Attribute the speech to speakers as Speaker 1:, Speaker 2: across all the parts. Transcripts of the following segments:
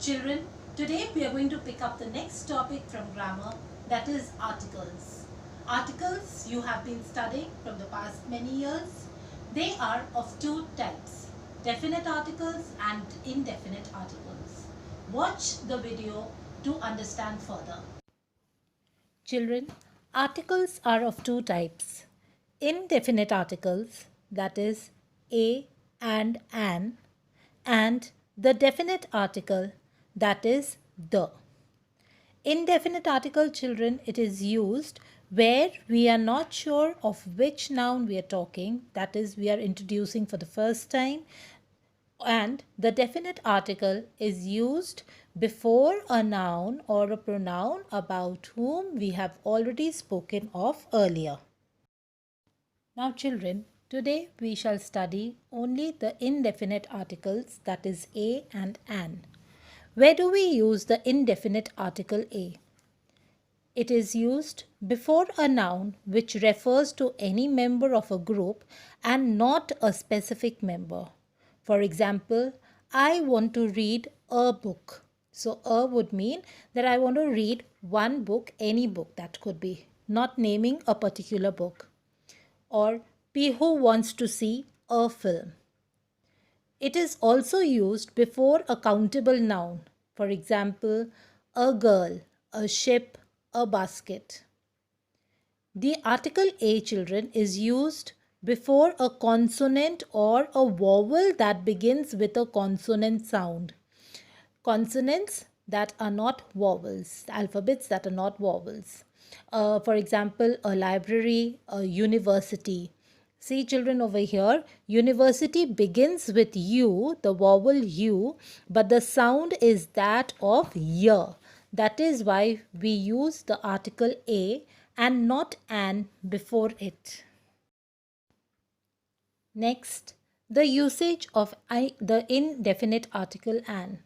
Speaker 1: Children, today we are going to pick up the next topic from grammar, that is articles. Articles you have been studying from the past many years. They are of two types, definite articles and indefinite articles. Watch the video to understand further. Children, articles are of two types. Indefinite articles, that is a and an, and the definite article, that is the. Indefinite article, children, it is used where we are not sure of which noun we are talking, that is we are introducing for the first time, and the definite article is used before a noun or a pronoun about whom we have already spoken of earlier. Now children, today we shall study only the indefinite articles, that is a and an. Where do we use the indefinite article a? It is used before a noun which refers to any member of a group and not a specific member. For example, I want to read a book. So a would mean that I want to read one book, any book that could be, not naming a particular book. Or Pihu wants to see a film. It is also used before a countable noun. For example, a girl, a ship, a basket. The article a, children, is used before a consonant or a vowel that begins with a consonant sound. Consonants that are not vowels, alphabets that are not vowels. For example, a library, a university. See children over here, university begins with U, the vowel U, but the sound is that of Y. That is why we use the article a and not an before it. Next, the usage of the indefinite article an.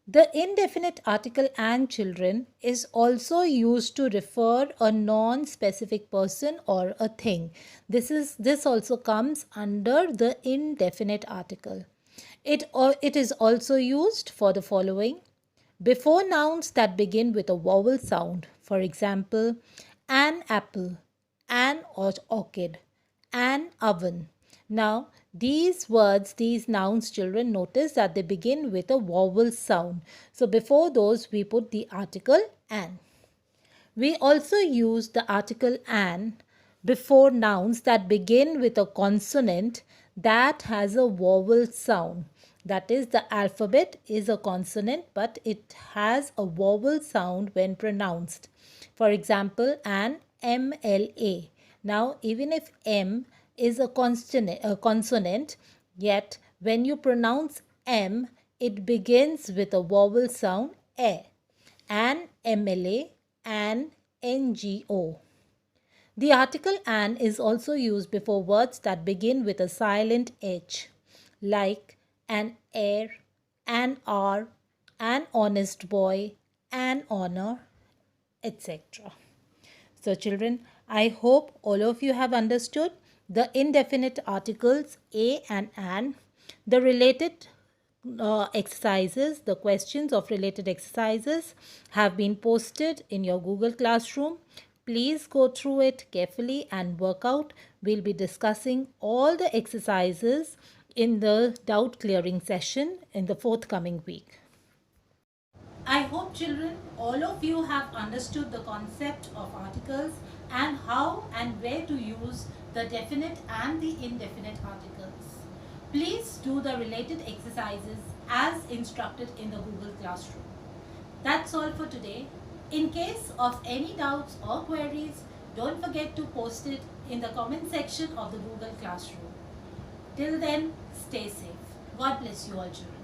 Speaker 1: The indefinite article an, children, is also used to refer a non-specific person or a thing. This also comes under the indefinite article. It is also used for the following: before nouns that begin with a vowel sound. For example, an apple, an orchid, an oven. Now, these words, these nouns, children, notice that they begin with a vowel sound. So, before those, we put the article an. We also use the article an before nouns that begin with a consonant that has a vowel sound. That is, the alphabet is a consonant, but it has a vowel sound when pronounced. For example, an MLA. Now, even if M is a consonant, yet when you pronounce M, it begins with a vowel sound A. An MLA, an NGO. The article an is also used before words that begin with a silent H, like an heir, an hour, an honest boy, an honor, etc. So children, I hope all of you have understood the indefinite articles a and an, the related exercises, the questions of related exercises have been posted in your Google Classroom. Please go through it carefully and work out. We'll be discussing all the exercises in the doubt clearing session in the forthcoming week. I hope children, all of you have understood the concept of articles and how and where to use the definite and the indefinite articles. Please do the related exercises as instructed in the Google Classroom. That's all for today. In case of any doubts or queries, don't forget to post it in the comment section of the Google Classroom. Till then, stay safe. God bless you all, children.